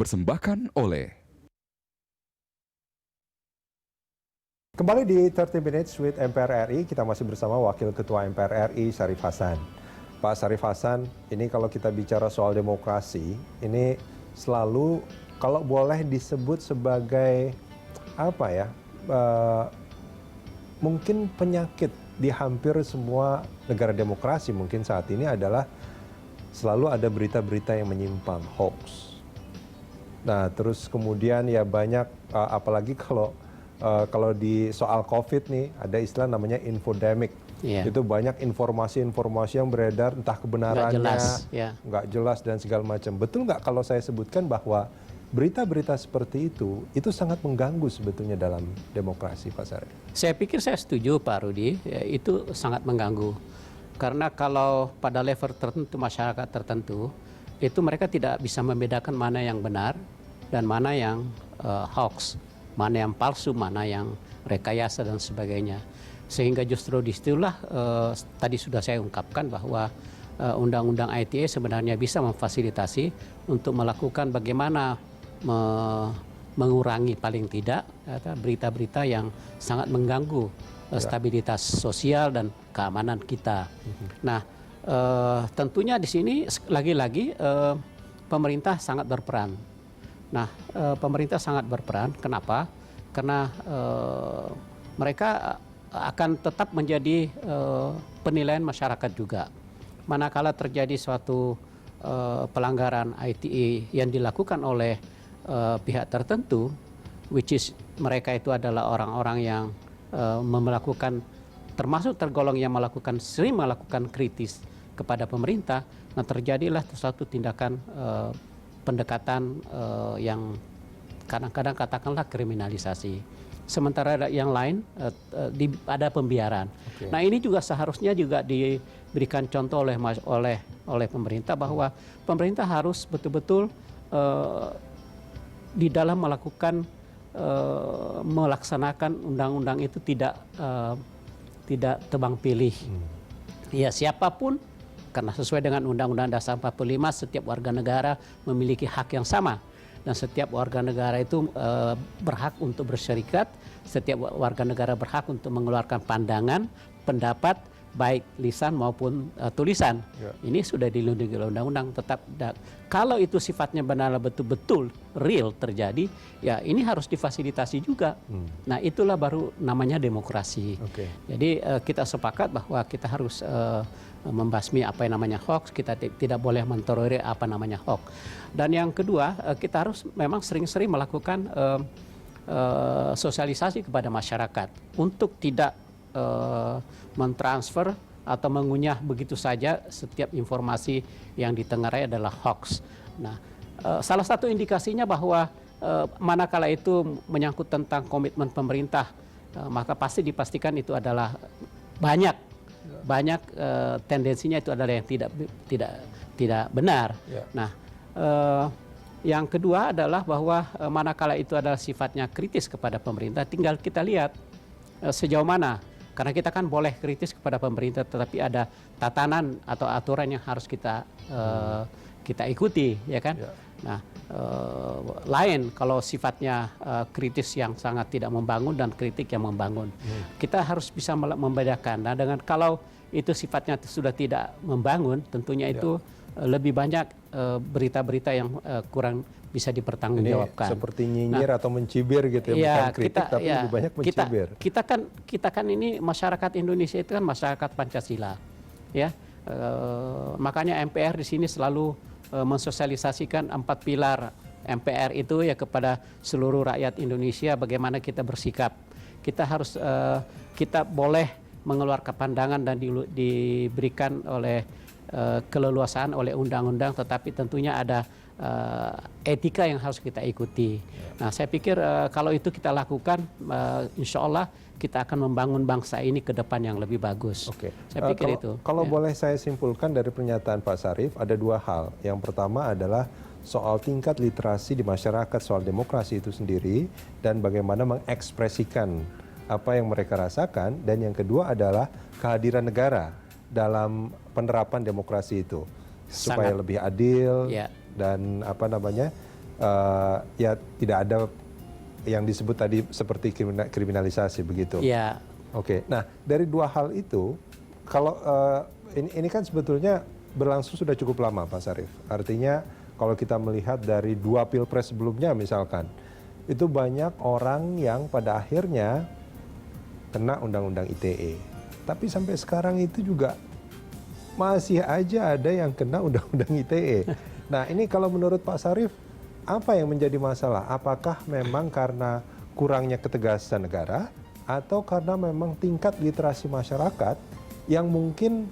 dipersembahkan oleh Kembali di 30 Minutes with MPR RI, kita masih bersama Wakil Ketua MPR RI, Syarif Hasan. Pak Syarif Hasan, ini kalau kita bicara soal demokrasi, ini selalu kalau boleh disebut sebagai apa ya, mungkin penyakit di hampir semua negara demokrasi mungkin saat ini adalah selalu ada berita-berita yang menyimpang, hoax. Nah, terus kemudian ya banyak, apalagi kalau di soal COVID nih, ada istilah namanya infodemic. Itu banyak informasi-informasi yang beredar, entah kebenarannya, nggak jelas dan segala macam. Betul nggak kalau saya sebutkan bahwa berita-berita seperti itu sangat mengganggu sebetulnya dalam demokrasi, Pak Syarif? Saya pikir saya setuju, Pak Rudi, ya, itu sangat mengganggu. Karena kalau pada level tertentu, masyarakat tertentu, itu mereka tidak bisa membedakan mana yang benar dan mana yang hoax. Mana yang palsu, mana yang rekayasa dan sebagainya. Sehingga justru disitulah tadi sudah saya ungkapkan bahwa Undang-Undang ITE sebenarnya bisa memfasilitasi untuk melakukan bagaimana mengurangi paling tidak berita-berita yang sangat mengganggu stabilitas sosial dan keamanan kita. Nah, tentunya di sini lagi-lagi pemerintah sangat berperan. Nah, pemerintah sangat berperan. Kenapa? Karena mereka akan tetap menjadi penilaian masyarakat juga. Manakala terjadi suatu pelanggaran ITE yang dilakukan oleh pihak tertentu, which is mereka itu adalah orang-orang yang melakukan, termasuk tergolong yang sering melakukan kritis kepada pemerintah, nah terjadilah suatu tindakan pendekatan yang kadang-kadang katakanlah kriminalisasi. Sementara yang lain ada pembiaran. Nah, ini juga seharusnya juga diberikan contoh oleh pemerintah bahwa pemerintah harus betul-betul di dalam melaksanakan undang-undang itu tidak tebang pilih. Ya, siapapun. Karena sesuai dengan Undang-Undang Dasar 45, setiap warga negara memiliki hak yang sama. Dan setiap warga negara itu berhak untuk berserikat, setiap warga negara berhak untuk mengeluarkan pandangan, pendapat, baik lisan maupun tulisan. Ini sudah dilindungi oleh undang-undang. Tetap kalau itu sifatnya benar betul-betul real terjadi, ya ini harus difasilitasi juga. Nah, itulah baru namanya demokrasi. Jadi kita sepakat bahwa kita harus membasmi apa yang namanya hoax, kita tidak boleh mentolerir apa namanya hoax. Dan yang kedua, kita harus memang sering-sering melakukan sosialisasi kepada masyarakat untuk tidak mentransfer atau mengunyah begitu saja setiap informasi yang ditengarai adalah hoax. Nah, salah satu indikasinya bahwa manakala itu menyangkut tentang komitmen pemerintah, maka pasti dipastikan itu adalah banyak tendensinya itu adalah yang tidak benar. Nah, yang kedua adalah bahwa manakala itu adalah sifatnya kritis kepada pemerintah, tinggal kita lihat sejauh mana. Karena kita kan boleh kritis kepada pemerintah, tetapi ada tatanan atau aturan yang harus kita ikuti, ya kan? Nah, lain kalau sifatnya kritis yang sangat tidak membangun dan kritik yang membangun. Kita harus bisa membedakan. Nah, dengan kalau itu sifatnya sudah tidak membangun, tentunya itu lebih banyak berita-berita yang kurang bisa dipertanggungjawabkan. Ini seperti nyinyir atau mencibir gitu ya, bukan kritik tapi lebih banyak mencibir. Kita kan ini masyarakat Indonesia itu kan masyarakat Pancasila, ya. Makanya MPR di sini selalu mensosialisasikan 4 pilar MPR itu ya kepada seluruh rakyat Indonesia, bagaimana kita bersikap. Kita harus kita boleh mengeluarkan pandangan dan diberikan oleh keleluasaan oleh undang-undang, tetapi tentunya ada etika yang harus kita ikuti. Nah, saya pikir kalau itu kita lakukan, insya Allah kita akan membangun bangsa ini ke depan yang lebih bagus. Saya pikir itu. Kalau boleh saya simpulkan dari pernyataan Pak Syarif, ada dua hal. Yang pertama adalah soal tingkat literasi di masyarakat soal demokrasi itu sendiri dan bagaimana mengekspresikan apa yang mereka rasakan. Dan yang kedua adalah kehadiran negara dalam penerapan demokrasi itu supaya lebih adil dan ya tidak ada yang disebut tadi seperti kriminalisasi begitu. Ya. Oke. Nah, dari dua hal itu, kalau ini kan sebetulnya berlangsung sudah cukup lama, Pak Syarif. Artinya kalau kita melihat dari 2 pilpres sebelumnya misalkan, itu banyak orang yang pada akhirnya kena undang-undang ITE. Tapi sampai sekarang itu juga masih aja ada yang kena undang-undang ITE. Nah, ini kalau menurut Pak Syarif, apa yang menjadi masalah? Apakah memang karena kurangnya ketegasan negara, atau karena memang tingkat literasi masyarakat yang mungkin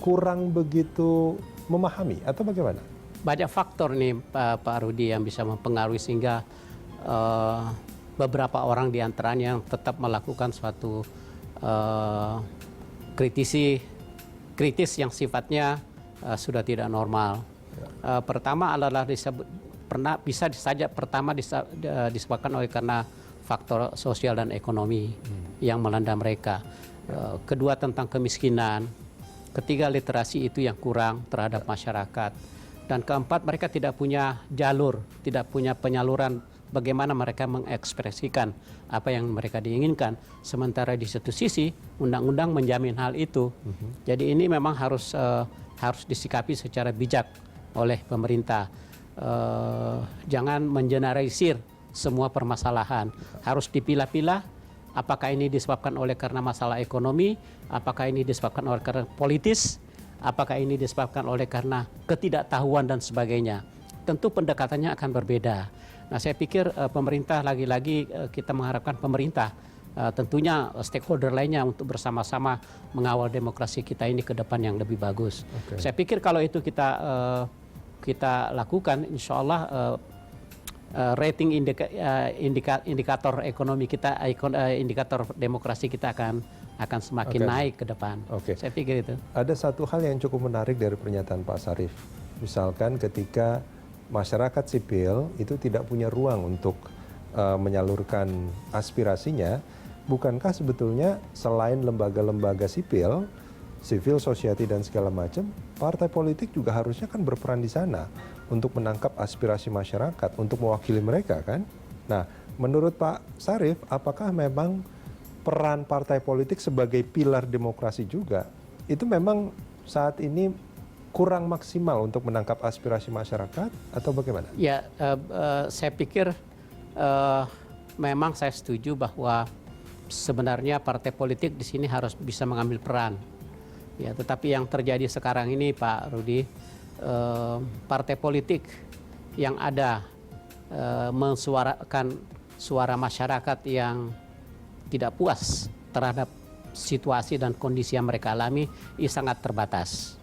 kurang begitu memahami, atau bagaimana? Banyak faktor nih Pak Rudi yang bisa mempengaruhi sehingga beberapa orang di antaranya yang tetap melakukan suatu kritis yang sifatnya sudah tidak normal. Pertama adalah disebabkan oleh karena faktor sosial dan ekonomi yang melanda mereka. Kedua tentang kemiskinan, ketiga literasi itu yang kurang terhadap masyarakat, dan keempat mereka tidak punya jalur, tidak punya penyaluran bagaimana mereka mengekspresikan apa yang mereka diinginkan. Sementara di satu sisi undang-undang menjamin hal itu. Jadi ini memang harus disikapi secara bijak oleh pemerintah. Jangan mengeneralisir semua permasalahan, harus dipilah-pilah. Apakah ini disebabkan oleh karena masalah ekonomi, apakah ini disebabkan oleh karena politis, apakah ini disebabkan oleh karena ketidaktahuan dan sebagainya. Tentu pendekatannya akan berbeda. Nah, saya pikir pemerintah, lagi-lagi kita mengharapkan pemerintah, tentunya stakeholder lainnya untuk bersama-sama mengawal demokrasi kita ini ke depan yang lebih bagus. Saya pikir kalau itu kita lakukan, insya Allah rating indikator ekonomi kita, indikator demokrasi kita akan semakin naik ke depan. Saya pikir itu. Ada satu hal yang cukup menarik dari pernyataan Pak Syarif. Misalkan ketika masyarakat sipil itu tidak punya ruang untuk menyalurkan aspirasinya, bukankah sebetulnya selain lembaga-lembaga sipil, civil society dan segala macam, partai politik juga harusnya kan berperan di sana untuk menangkap aspirasi masyarakat, untuk mewakili mereka kan? Nah, menurut Pak Syarif, apakah memang peran partai politik sebagai pilar demokrasi juga, itu memang saat ini kurang maksimal untuk menangkap aspirasi masyarakat, atau bagaimana? Ya, saya pikir memang saya setuju bahwa sebenarnya partai politik di sini harus bisa mengambil peran. Ya, tetapi yang terjadi sekarang ini, Pak Rudi, partai politik yang ada mensuarakan suara masyarakat yang tidak puas terhadap situasi dan kondisi yang mereka alami ini sangat terbatas.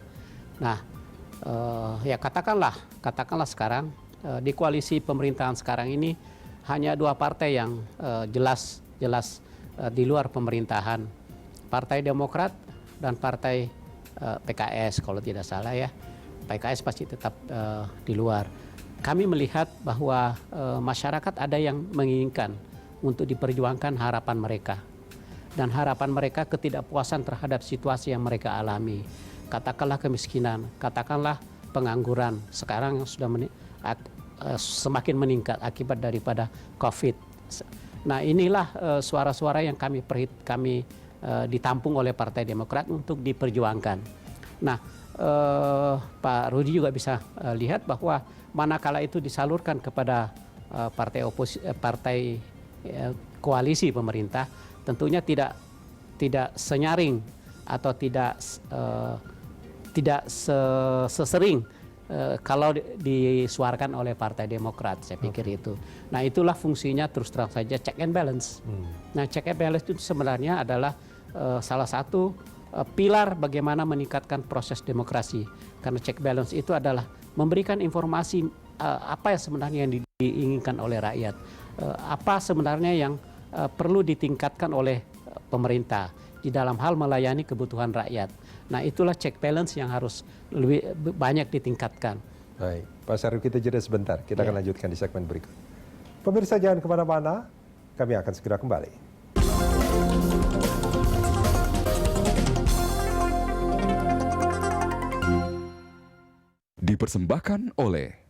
Nah, ya katakanlah sekarang di koalisi pemerintahan sekarang ini hanya 2 partai yang jelas di luar pemerintahan, Partai Demokrat dan Partai PKS kalau tidak salah ya. PKS pasti tetap di luar. Kami melihat bahwa masyarakat ada yang menginginkan untuk diperjuangkan harapan mereka. Dan harapan mereka ketidakpuasan terhadap situasi yang mereka alami. Katakanlah kemiskinan, katakanlah pengangguran. Sekarang sudah semakin meningkat akibat daripada COVID. Nah, inilah suara-suara yang kami ditampung oleh Partai Demokrat untuk diperjuangkan. Nah, Pak Rudi juga bisa lihat bahwa manakala itu disalurkan kepada partai koalisi pemerintah, tentunya tidak senyaring atau tidak sesering kalau disuarakan oleh Partai Demokrat, saya pikir itu. Nah, itulah fungsinya terus terang saja check and balance. Nah, check and balance itu sebenarnya adalah salah satu pilar bagaimana meningkatkan proses demokrasi. Karena check balance itu adalah memberikan informasi apa yang sebenarnya yang diinginkan oleh rakyat, apa sebenarnya yang perlu ditingkatkan oleh pemerintah di dalam hal melayani kebutuhan rakyat. Nah, itulah check balance yang harus lebih banyak ditingkatkan. Baik, Pak Syarif, kita jeda sebentar. Kita akan lanjutkan di segmen berikut. Pemirsa jangan kemana-mana, kami akan segera kembali. Dipersembahkan oleh